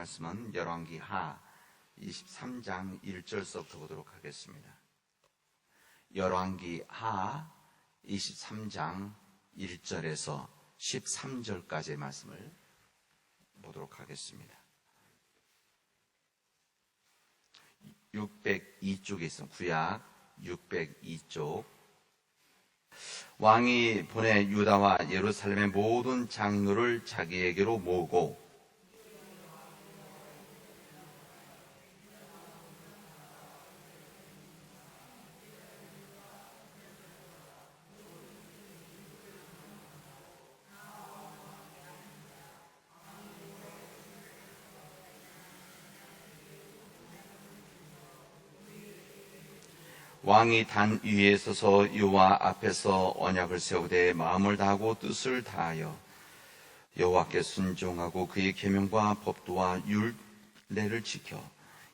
말씀은 열왕기 하 23장 1절서부터 보도록 하겠습니다. 열왕기 하 23장 1절에서 13절까지의 말씀을 보도록 하겠습니다. 602쪽에 있습니다. 구약 602쪽. 왕이 보내 유다와 예루살렘의 모든 장로를 자기에게로 모으고 왕이 단 위에 서서 여호와 앞에서 언약을 세우되 마음을 다하고 뜻을 다하여 여호와께 순종하고 그의 계명과 법도와 율례를 지켜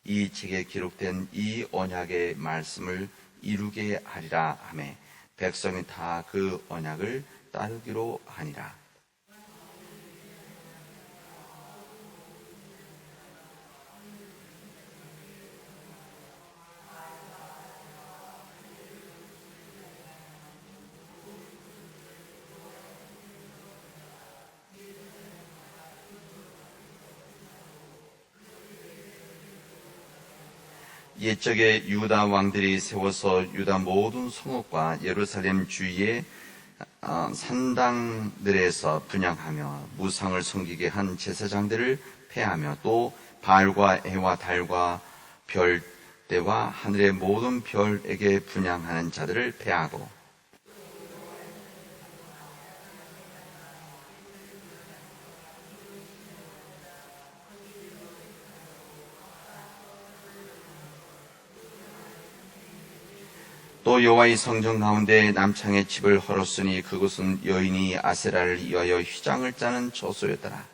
이 책에 기록된 이 언약의 말씀을 이루게 하리라 하매 백성이 다 그 언약을 따르기로 하니라. 옛적에 유다 왕들이 세워서 유다 모든 성읍과 예루살렘 주위의 산당들에서 분향하며 무상을 섬기게 한 제사장들을 폐하며 또 바알과 해와 달과 별대와 하늘의 모든 별에게 분향하는 자들을 폐하고 또 여호와의 성전 가운데 남창의 집을 헐었으니 그곳은 여인이 아세라를 위하여 휘장을 짜는 처소였더라.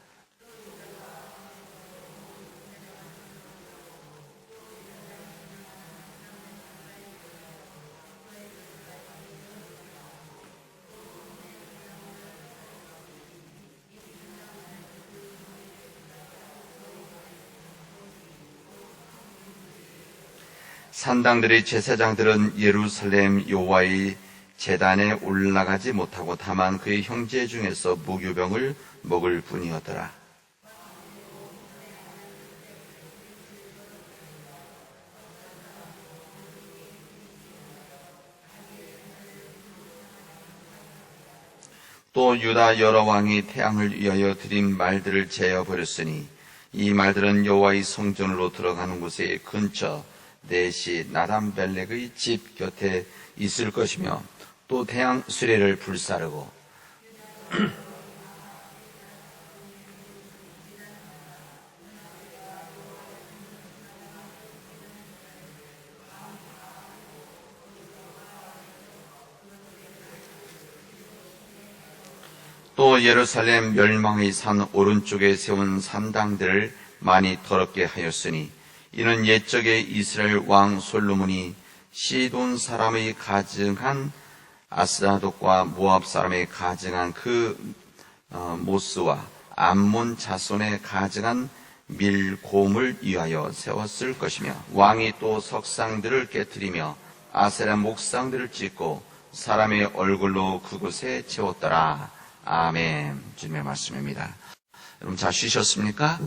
산당들의 제사장들은 예루살렘 여호와의 제단에 올라가지 못하고 다만 그의 형제 중에서 무교병을 먹을 뿐이었더라. 또 유다 여러 왕이 태양을 위하여 드린 말들을 제어버렸으니 이 말들은 여호와의 성전으로 들어가는 곳의 근처 넷이 나단벨렉의 집 곁에 있을 것이며 또 태양 수레를 불사르고 또 예루살렘 멸망의 산 오른쪽에 세운 산당들을 많이 더럽게 하였으니 이는 옛적에 이스라엘 왕 솔로몬이 시돈 사람의 가증한 아스라돗과 모압 사람의 가증한 그 모스와 암몬 자손의 가증한 밀곰을 위하여 세웠을 것이며 왕이 또 석상들을 깨뜨리며 아세라 목상들을 짓고 사람의 얼굴로 그곳에 채웠더라. 아멘. 주님의 말씀입니다. 여러분 잘 쉬셨습니까?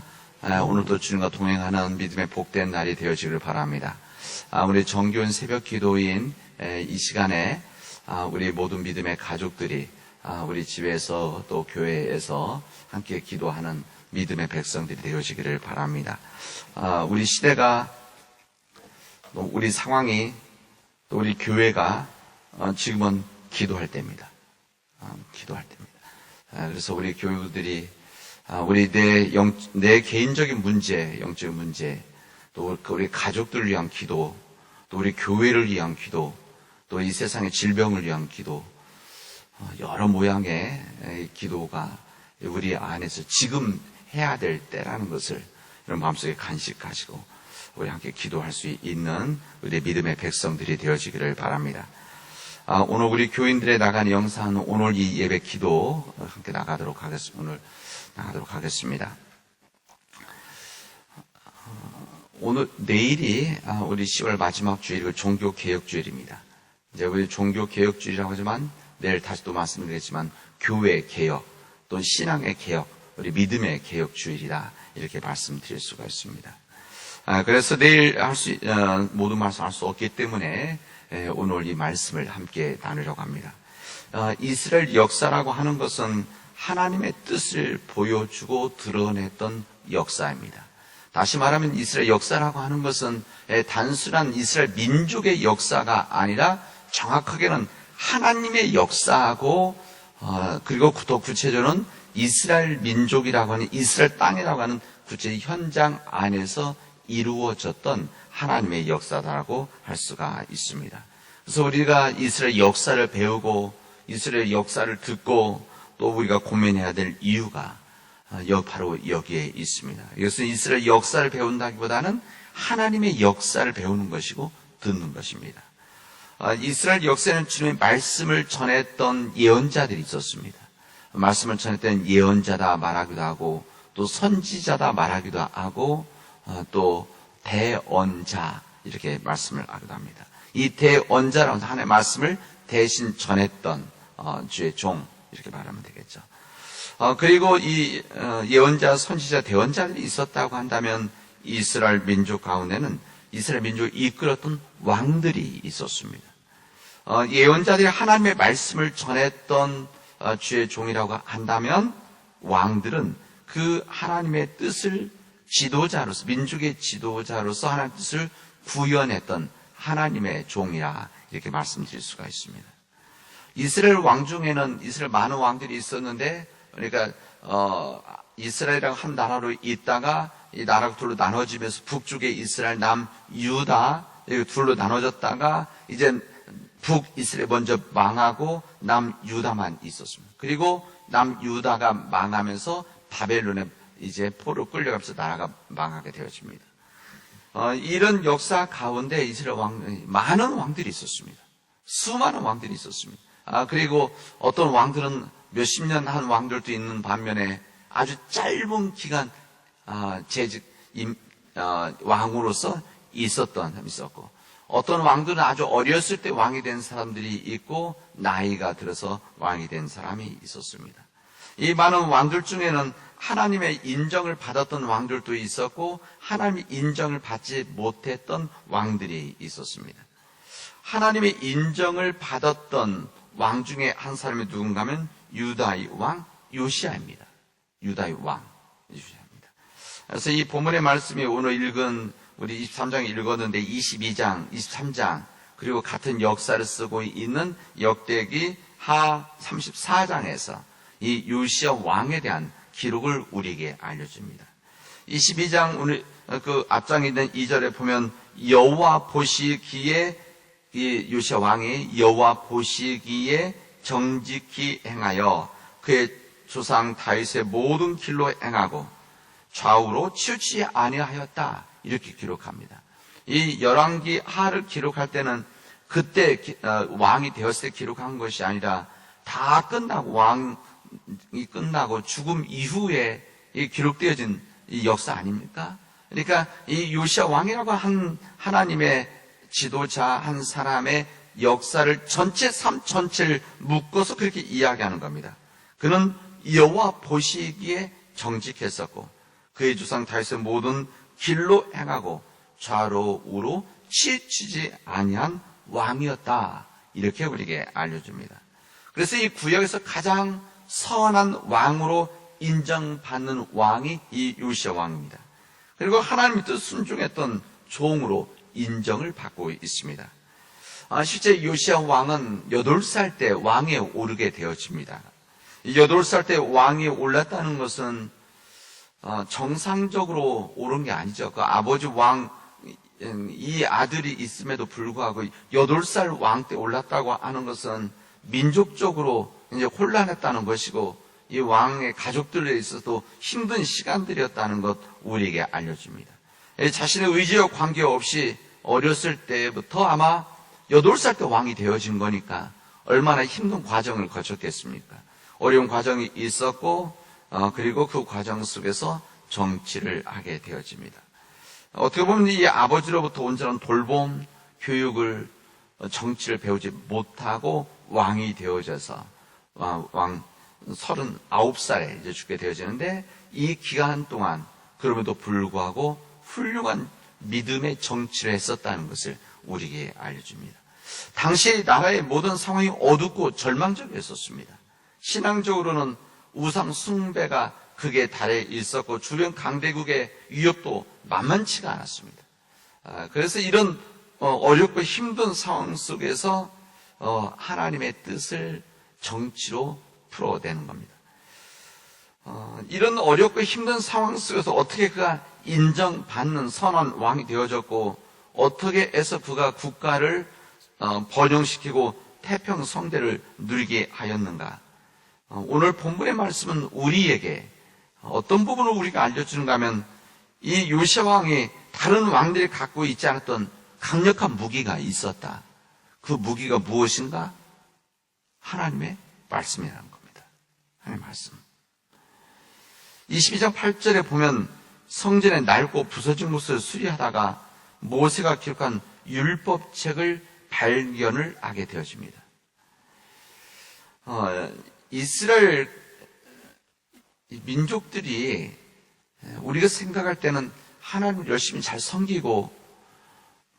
오늘도 주님과 동행하는 믿음의 복된 날이 되어지기를 바랍니다. 우리 정교한 새벽 기도인 이 시간에 우리 모든 믿음의 가족들이 우리 집에서 또 교회에서 함께 기도하는 믿음의 백성들이 되어지기를 바랍니다. 우리 시대가 또 우리 상황이 또 우리 교회가 지금은 기도할 때입니다. 기도할 때입니다. 그래서 우리 교우들이 우리 내 개인적인 문제, 영적인 문제, 또 우리 가족들을 위한 기도, 또 우리 교회를 위한 기도, 또 이 세상의 질병을 위한 기도, 여러 모양의 기도가 우리 안에서 지금 해야 될 때라는 것을 여러분 마음속에 간직하시고 우리 함께 기도할 수 있는 우리 믿음의 백성들이 되어지기를 바랍니다. 오늘 우리 교인들의 나간 영상, 오늘 이 예배 기도 함께 나가도록 하겠습니다. 내일이 우리 10월 마지막 주일이고 종교개혁주일입니다. 이제 우리 종교개혁주일이라고 하지만 내일 다시 또 말씀드리겠지만 교회 개혁, 또 신앙의 개혁, 우리 믿음의 개혁주일이다. 이렇게 말씀드릴 수가 있습니다. 그래서 내일 모든 말씀 할 수 없기 때문에 오늘 이 말씀을 함께 나누려고 합니다. 이스라엘 역사라고 하는 것은 하나님의 뜻을 보여주고 드러냈던 역사입니다. 다시 말하면 이스라엘 역사라고 하는 것은 단순한 이스라엘 민족의 역사가 아니라 정확하게는 하나님의 역사하고 그리고 더 구체적으로는 이스라엘 민족이라고 하는 이스라엘 땅이라고 하는 구체 현장 안에서 이루어졌던 하나님의 역사다라고 할 수가 있습니다. 그래서 우리가 이스라엘 역사를 배우고 이스라엘 역사를 듣고 또 우리가 고민해야 될 이유가 바로 여기에 있습니다. 이것은 이스라엘 역사를 배운다기보다는 하나님의 역사를 배우는 것이고 듣는 것입니다. 이스라엘 역사에는 주님의 말씀을 전했던 예언자들이 있었습니다. 말씀을 전했던 예언자다 말하기도 하고 또 선지자다 말하기도 하고 또 대언자 이렇게 말씀을 하기도 합니다. 이 대언자라고 해서 하나님의 말씀을 대신 전했던 주의 종 이렇게 말하면 되겠죠. 그리고 이 예언자, 선지자, 대언자들이 있었다고 한다면 이스라엘 민족 가운데는 이스라엘 민족을 이끌었던 왕들이 있었습니다. 예언자들이 하나님의 말씀을 전했던 주의 종이라고 한다면 왕들은 그 하나님의 뜻을 지도자로서, 민족의 지도자로서 하나님의 뜻을 구현했던 하나님의 종이라 이렇게 말씀드릴 수가 있습니다. 이스라엘 왕 중에는 이스라엘 많은 왕들이 있었는데, 그러니까 이스라엘이라고 한 나라로 있다가 이 나라가 둘로 나눠지면서 북쪽의 이스라엘, 남유다 둘로 나눠졌다가 이제 북이스라엘 먼저 망하고 남유다만 있었습니다. 그리고 남유다가 망하면서 바벨론에 이제 포로 끌려가면서 나라가 망하게 되어집니다. 이런 역사 가운데 이스라엘 많은 왕들이 있었습니다. 수많은 왕들이 있었습니다. 그리고 어떤 왕들은 몇십 년 한 왕들도 있는 반면에 아주 짧은 기간 왕으로서 있었던 사람이 있었고, 어떤 왕들은 아주 어렸을 때 왕이 된 사람들이 있고 나이가 들어서 왕이 된 사람이 있었습니다. 이 많은 왕들 중에는 하나님의 인정을 받았던 왕들도 있었고 하나님의 인정을 받지 못했던 왕들이 있었습니다. 하나님의 인정을 받았던 왕 중에 한 사람이 누군가 하면 유다의 왕 요시야입니다. 유다의 왕 요시야입니다. 그래서 이 본문의 말씀이 오늘 읽은 우리 23장 읽었는데 22장, 23장 그리고 같은 역사를 쓰고 있는 역대기 하 34장에서 이 요시야 왕에 대한 기록을 우리에게 알려줍니다. 22장 오늘 그 앞장에 있는 2절에 보면 여호와 보시기에 이 요시야 왕이 여호와 보시기에 정직히 행하여 그의 조상 다윗의 모든 길로 행하고 좌우로 치우치지 아니하였다 이렇게 기록합니다. 이 열왕기 하를 기록할 때는 그때 왕이 되었을 때 기록한 것이 아니라 다 끝나고 왕이 끝나고 죽음 이후에 기록되어진 이 역사 아닙니까? 그러니까 이 요시야 왕이라고 한 하나님의 지도자 한 사람의 역사를 삶 전체를 묶어서 그렇게 이야기하는 겁니다. 그는 여호와 보시기에 정직했었고 그의 조상 다윗의 모든 길로 행하고 좌로 우로 치우치지 아니한 왕이었다. 이렇게 우리에게 알려줍니다. 그래서 이 구역에서 가장 선한 왕으로 인정받는 왕이 이 요시야 왕입니다. 그리고 하나님의 뜻 순종했던 종으로 인정을 받고 있습니다. 실제 요시야 왕은 8살 때 왕에 오르게 되어집니다. 8살 때 왕에 올랐다는 것은 정상적으로 오른 게 아니죠. 그 아버지 왕, 이 아들이 있음에도 불구하고 8살 왕 때 올랐다고 하는 것은 민족적으로 이제 혼란했다는 것이고 이 왕의 가족들에 있어서도 힘든 시간들이었다는 것 우리에게 알려줍니다. 자신의 의지와 관계없이 어렸을 때부터 아마 8살 때 왕이 되어진 거니까 얼마나 힘든 과정을 거쳤겠습니까? 어려운 과정이 있었고 그리고 그 과정 속에서 정치를 하게 되어집니다. 어떻게 보면 이 아버지로부터 온전한 돌봄, 교육을, 정치를 배우지 못하고 왕이 되어져서 왕 39살에 이제 죽게 되어지는데, 이 기간 동안 그럼에도 불구하고 훌륭한 믿음의 정치를 했었다는 것을 우리에게 알려줍니다. 당시 나라의 모든 상황이 어둡고 절망적이었습니다. 신앙적으로는 우상 숭배가 극에 달해 있었고 주변 강대국의 위협도 만만치가 않았습니다. 그래서 이런 어렵고 힘든 상황 속에서 하나님의 뜻을 정치로 풀어내는 겁니다. 이런 어렵고 힘든 상황 속에서 어떻게 그가 인정받는 선한 왕이 되어졌고, 어떻게 해서 그가 국가를 번영시키고 태평성대를 누리게 하였는가. 오늘 본문의 말씀은 우리에게 어떤 부분을 우리가 알려주는가 하면, 이 요시야 왕이 다른 왕들이 갖고 있지 않았던 강력한 무기가 있었다. 그 무기가 무엇인가? 하나님의 말씀이라는 겁니다. 하나님의 말씀. 22장 8절에 보면 성전의 낡고 부서진 곳을 수리하다가 모세가 기록한 율법책을 발견을 하게 되어집니다. 이스라엘 민족들이 우리가 생각할 때는 하나님을 열심히 잘 섬기고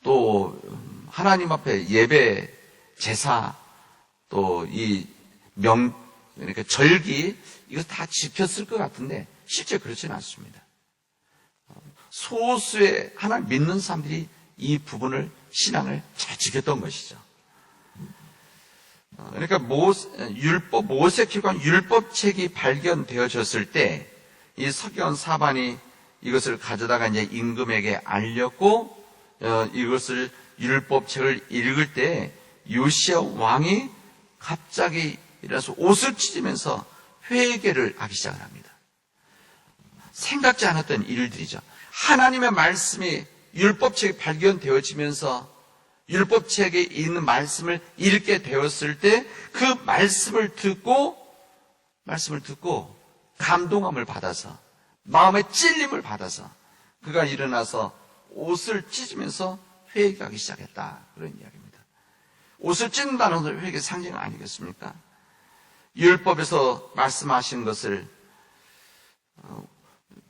또 하나님 앞에 예배, 제사, 또 이 그러니까 절기, 이거 다 지켰을 것 같은데 실제 그렇지는 않습니다. 소수의 하나님 믿는 사람들이 이 부분을, 신앙을 잘 지켰던 것이죠. 그러니까 모세 기록한 율법책이 발견되어졌을 때 이 서기관 사반이 이것을 가져다가 이제 임금에게 알렸고, 이것을 율법책을 읽을 때 요시야 왕이 갑자기 일어나서 옷을 찢으면서 회개를 하기 시작을 합니다. 생각지 않았던 일들이죠. 하나님의 말씀이 율법책이 발견되어지면서 율법책에 있는 말씀을 읽게 되었을 때 그 말씀을 듣고 감동함을 받아서, 마음의 찔림을 받아서 그가 일어나서 옷을 찢으면서 회개하기 시작했다, 그런 이야기입니다. 옷을 찢는다는 것은 회개의 상징 아니겠습니까? 율법에서 말씀하신 것을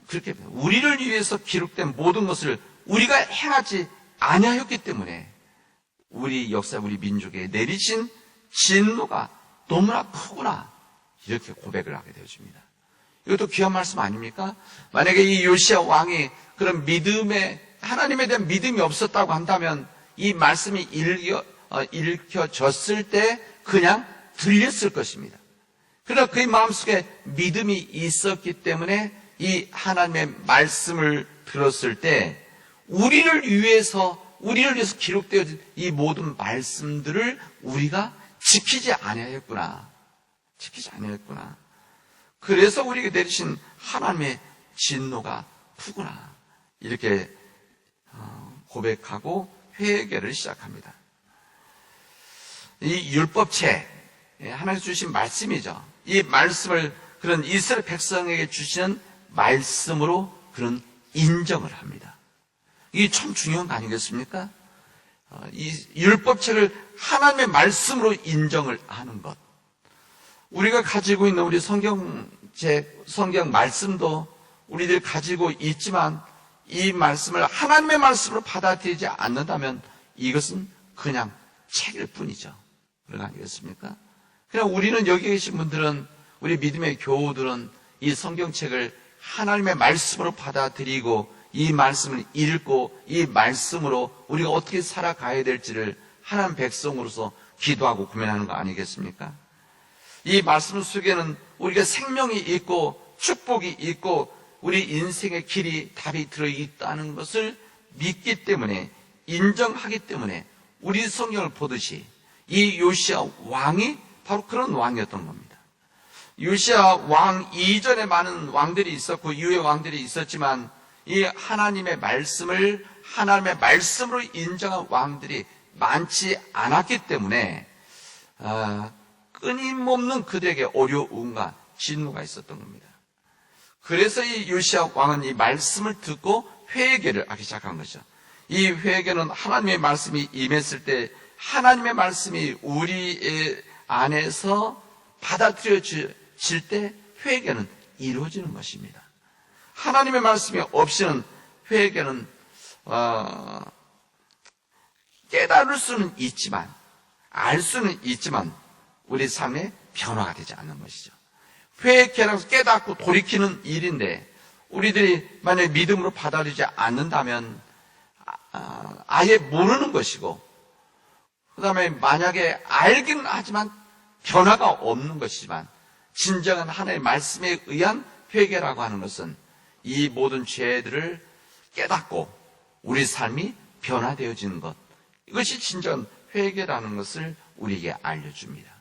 그렇게 우리를 위해서 기록된 모든 것을 우리가 행하지 아니하였기 때문에 우리 역사, 우리 민족에 내리신 진노가 너무나 크구나, 이렇게 고백을 하게 되어집니다. 이것도 귀한 말씀 아닙니까? 만약에 이 요시야 왕이 그런 하나님에 대한 믿음이 없었다고 한다면 이 말씀이 읽혀졌을 때 그냥 들렸을 것입니다. 그러나 그의 마음속에 믿음이 있었기 때문에 이 하나님의 말씀을 들었을 때 우리를 위해서 기록되어진 이 모든 말씀들을 우리가 지키지 아니하였구나. 그래서 우리에게 내리신 하나님의 진노가 크구나, 이렇게 고백하고 회개를 시작합니다. 이 율법책, 하나님께서 주신 말씀이죠. 이 말씀을 그런 이스라엘 백성에게 주시는 말씀으로 그런 인정을 합니다. 이게 참 중요한 거 아니겠습니까? 이 율법책을 하나님의 말씀으로 인정을 하는 것. 우리가 가지고 있는 우리 성경 말씀도 우리들 가지고 있지만 이 말씀을 하나님의 말씀으로 받아들이지 않는다면 이것은 그냥 책일 뿐이죠. 그런 거 아니겠습니까? 그냥 우리는, 여기 계신 분들은, 우리 믿음의 교우들은 이 성경책을 하나님의 말씀으로 받아들이고 이 말씀을 읽고 이 말씀으로 우리가 어떻게 살아가야 될지를 하나님 백성으로서 기도하고 고민하는 거 아니겠습니까? 이 말씀 속에는 우리가 생명이 있고 축복이 있고 우리 인생의 길이, 답이 들어있다는 것을 믿기 때문에, 인정하기 때문에 우리 성경을 보듯이 이 요시야 왕이 바로 그런 왕이었던 겁니다. 요시야 왕 이전에 많은 왕들이 있었고 이후에 왕들이 있었지만 이 하나님의 말씀을 하나님의 말씀으로 인정한 왕들이 많지 않았기 때문에 끊임없는 그들에게 어려움과 진노가 있었던 겁니다. 그래서 이 요시야 왕은 이 말씀을 듣고 회개를 하기 시작한 것이죠. 이 회개는 하나님의 말씀이 임했을 때, 하나님의 말씀이 우리 안에서 받아들여질 때 회개는 이루어지는 것입니다. 하나님의 말씀이 없이는 회개는 깨달을 수는 있지만, 알 수는 있지만 우리 삶에 변화가 되지 않는 것이죠. 회개라고 해서 깨닫고 돌이키는 일인데, 우리들이 만약에 믿음으로 받아들이지 않는다면 아예 모르는 것이고, 그 다음에 만약에 알긴 하지만 변화가 없는 것이지만, 진정한 하나님의 말씀에 의한 회개라고 하는 것은 이 모든 죄들을 깨닫고 우리 삶이 변화되어지는 것, 이것이 진정한 회개라는 것을 우리에게 알려줍니다.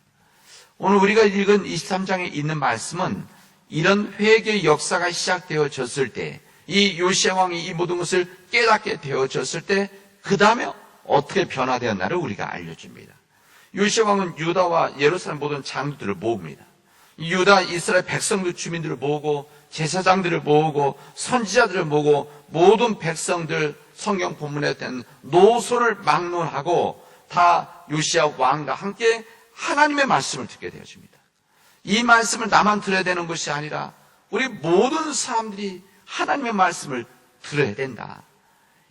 오늘 우리가 읽은 23장에 있는 말씀은 이런 회개의 역사가 시작되어졌을 때, 이 요시야 왕이 이 모든 것을 깨닫게 되어졌을 때 그 다음에 어떻게 변화되었나를 우리가 알려줍니다. 요시야 왕은 유다와 예루살렘 모든 장로들을 모읍니다. 유다 이스라엘 백성들 주민들을 모으고 제사장들을 모으고 선지자들을 모으고 모든 백성들, 성경 본문에 된 노소를 막론하고 다 요시야 왕과 함께 하나님의 말씀을 듣게 되어집니다. 이 말씀을 나만 들어야 되는 것이 아니라 우리 모든 사람들이 하나님의 말씀을 들어야 된다.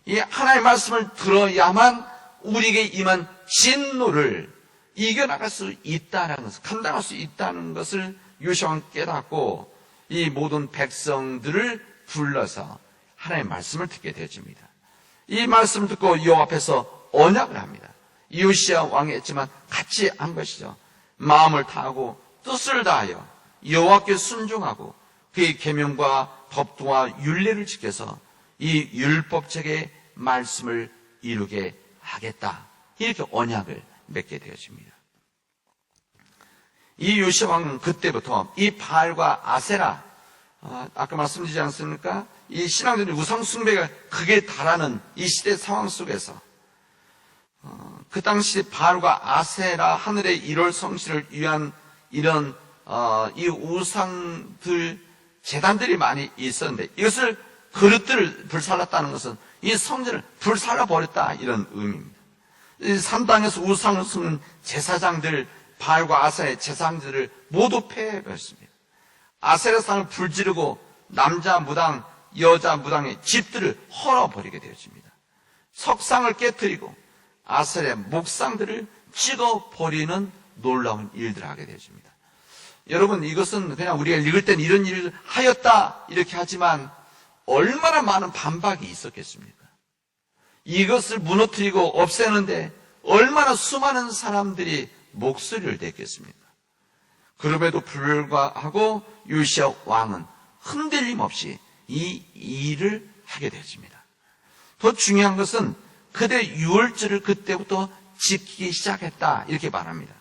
이 하나님의 말씀을 들어야만 우리에게 임한 진노를 이겨나갈 수 있다는 것을, 감당할 수 있다는 것을 요시야 왕은 깨닫고 이 모든 백성들을 불러서 하나님의 말씀을 듣게 되어집니다. 이 말씀을 듣고 여호와 앞에서 언약을 합니다. 요시야 왕이 했지만 같이 한 것이죠. 마음을 다하고 뜻을 다하여 여호와께 순종하고 그의 계명과 법도와 율례를 지켜서 이 율법책의 말씀을 이루게 하겠다. 이렇게 언약을 맺게 되어집니다. 이 요시야 왕은 그때부터 이 바알과 아세라, 아까 말씀드리지 않습니까? 이 신앙적인 우상 숭배가 극에 달하는 이 시대 상황 속에서 그 당시 바알과 아세라, 하늘의 일월 성실을 위한 이런 이 우상들, 제단들이 많이 있었는데, 이것을 그릇들을 불살랐다는 것은 이 성전을 불살라버렸다, 이런 의미입니다. 이 산당에서 우상을 숨는 제사장들, 바알과 아세라의 제사장들을 모두 폐해버렸습니다. 아세라상을 불지르고 남자 무당, 여자 무당의 집들을 헐어버리게 되어집니다. 석상을 깨뜨리고 아세라의 목상들을 찍어버리는 놀라운 일들을 하게 되어집니다. 여러분, 이것은 그냥 우리가 읽을 땐 이런 일을 하였다 이렇게 하지만 얼마나 많은 반박이 있었겠습니까? 이것을 무너뜨리고 없애는데 얼마나 수많은 사람들이 목소리를 냈겠습니까? 그럼에도 불구하고 요시야 왕은 흔들림 없이 이 일을 하게 되어집니다. 더 중요한 것은 그대 유월절을 그때부터 지키기 시작했다, 이렇게 말합니다.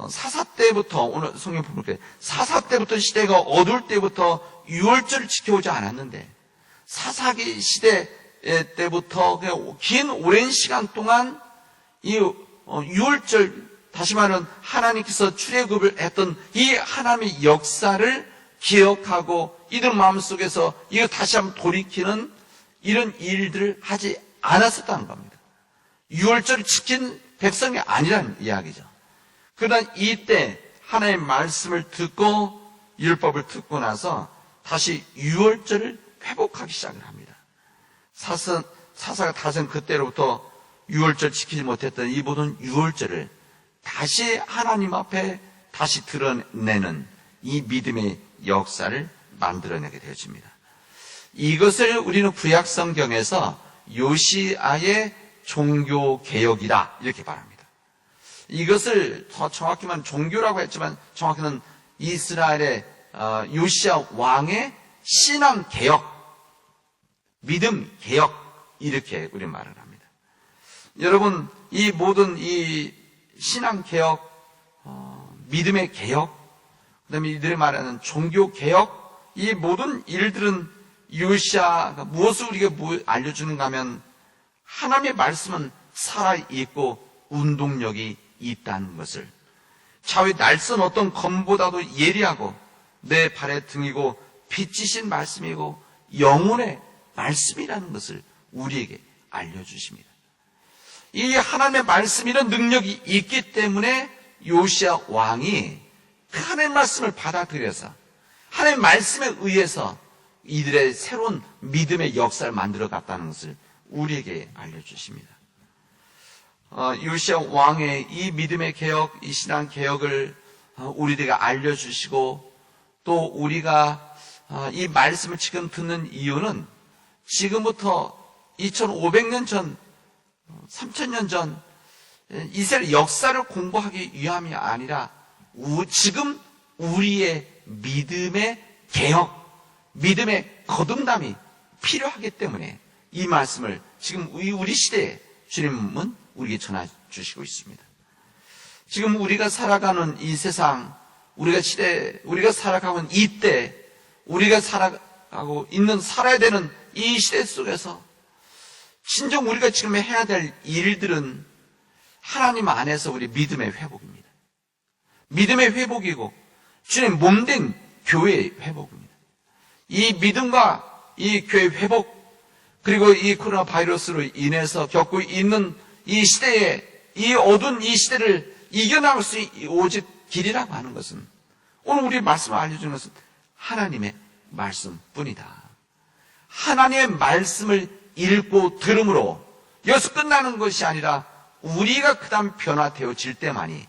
사사 때부터, 오늘 성경 보면 사사 때부터 시대가 어두울 때부터 유월절을 지켜오지 않았는데, 사사기 시대 때부터 긴 오랜 시간 동안 이 유월절, 다시 말하면 하나님께서 출애굽을 했던 이 하나님의 역사를 기억하고 이들 마음속에서 이거 다시 한번 돌이키는 이런 일들을 하지 않았었다는 겁니다. 유월절을 지킨 백성이 아니라는 이야기죠. 그러나 이때 하나님의 말씀을 듣고 율법을 듣고 나서 다시 유월절을 회복하기 시작을 합니다. 사사가 다른 그때로부터 유월절 지키지 못했던 이 모든 유월절을 다시 하나님 앞에 다시 드러내는 이 믿음의 역사를 만들어내게 되어집니다. 이것을 우리는 구약 성경에서 요시아의 종교개혁이다, 이렇게 말합니다. 이것을 더 정확히 말하면 종교라고 했지만 정확히는 이스라엘의 요시아 왕의 신앙개혁, 믿음개혁, 이렇게 우리 말을 합니다. 여러분, 이 모든 이 신앙개혁, 믿음의 개혁, 그 다음에 이들이 말하는 종교개혁, 이 모든 일들은 요시아가 무엇을 우리에게 알려주는가 하면 하나님의 말씀은 살아있고 운동력이 있다는 것을, 차후에 날선 어떤 검보다도 예리하고 내 발의 등이고 빛이신 말씀이고 영혼의 말씀이라는 것을 우리에게 알려주십니다. 이 하나님의 말씀, 이런 능력이 있기 때문에 요시야 왕이 그 하나님의 말씀을 받아들여서 하나님의 말씀에 의해서 이들의 새로운 믿음의 역사를 만들어 갔다는 것을 우리에게 알려주십니다. 요시야 왕의 이 믿음의 개혁, 이 신앙 개혁을 우리에게 알려주시고, 또 우리가 이 말씀을 지금 듣는 이유는 지금부터 2500년 전, 3000년 전 이스라엘 역사를 공부하기 위함이 아니라 지금 우리의 믿음의 개혁, 믿음의 거듭남이 필요하기 때문에 이 말씀을 지금 우리 시대에 주님은 우리에게 전해 주시고 있습니다. 지금 우리가 살아가는 이 세상, 우리가 살아가고 있는 이때, 우리가 살아야 되는 이 시대 속에서 진정 우리가 지금 해야 될 일들은 하나님 안에서 우리 믿음의 회복입니다. 믿음의 회복이고 주님 몸된 교회의 회복입니다. 이 믿음과 이 교회 회복, 그리고 이 코로나 바이러스로 인해서 겪고 있는 이 시대에, 이 어두운 이 시대를 이겨나갈 수 오직 길이라고 하는 것은, 오늘 우리 말씀을 알려주는 것은 하나님의 말씀뿐이다. 하나님의 말씀을 읽고 들음으로 여기서 끝나는 것이 아니라 우리가 그 다음 변화되어질 때만이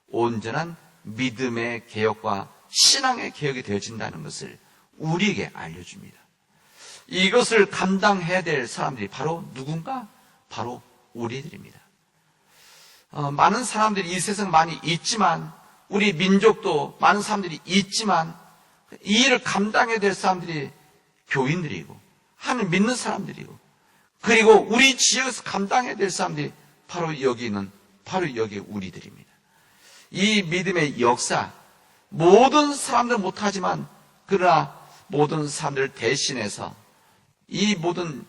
온전한 믿음의 개혁과 신앙의 개혁이 되어진다는 것을 우리에게 알려줍니다. 이것을 감당해야 될 사람들이 바로 누군가? 바로 우리들입니다. 많은 사람들이 이 세상 많이 있지만, 우리 민족도 많은 사람들이 있지만, 이 일을 감당해야 될 사람들이 교인들이고 하나님 믿는 사람들이고, 그리고 우리 지역에서 감당해야 될 사람들이 바로 여기 우리들입니다. 이 믿음의 역사, 모든 사람들은 못하지만 그러나 모든 사람들을 대신해서 이 모든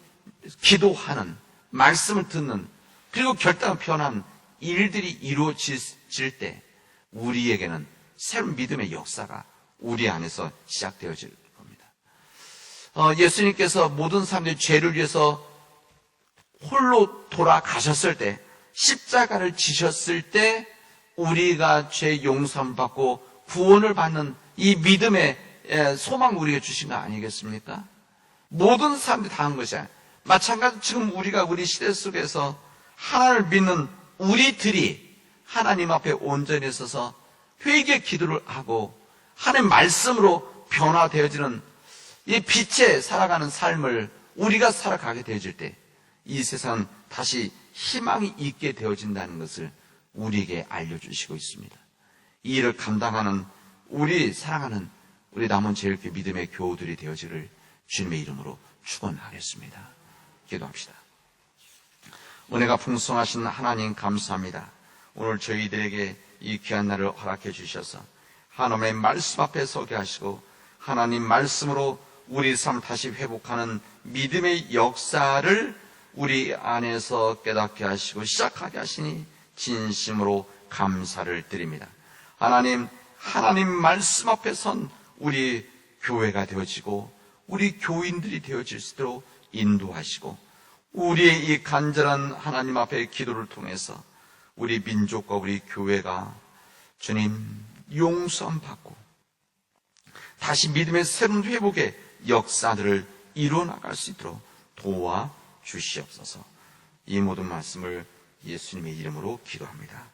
기도하는, 말씀을 듣는, 그리고 결단을 표현하는 일들이 이루어질 때 우리에게는 새로운 믿음의 역사가 우리 안에서 시작되어질 겁니다. 예수님께서 모든 사람들의 죄를 위해서 홀로 돌아가셨을 때, 십자가를 지셨을 때 우리가 죄 용서함을 받고 구원을 받는 이 믿음의 소망을 우리에게 주신 거 아니겠습니까? 모든 사람들이 다 한 것이야. 마찬가지로 지금 우리가 우리 시대 속에서 하나님을 믿는 우리들이 하나님 앞에 온전히 서서 회개 기도를 하고 하나님 말씀으로 변화되어지는 이 빛에 살아가는 삶을 우리가 살아가게 되어질 때 이 세상은 다시 희망이 있게 되어진다는 것을 우리에게 알려주시고 있습니다. 이 일을 감당하는 사랑하는 우리 남은 제일교회 믿음의 교우들이 되어지를 주님의 이름으로 축원하겠습니다. 기도합시다. 은혜가 풍성하신 하나님 감사합니다. 오늘 저희들에게 이 귀한 날을 허락해 주셔서 하나님의 말씀 앞에 서게 하시고 하나님 말씀으로 우리 삶을 다시 회복하는 믿음의 역사를 우리 안에서 깨닫게 하시고 시작하게 하시니 진심으로 감사를 드립니다. 하나님 말씀 앞에 선 우리 교회가 되어지고 우리 교인들이 되어질 수 있도록 인도하시고 우리의 이 간절한 하나님 앞에 기도를 통해서 우리 민족과 우리 교회가 주님 용서함 받고 다시 믿음의 새로운 회복의 역사들을 이루어나갈 수 있도록 도와주시옵소서. 이 모든 말씀을 예수님의 이름으로 기도합니다.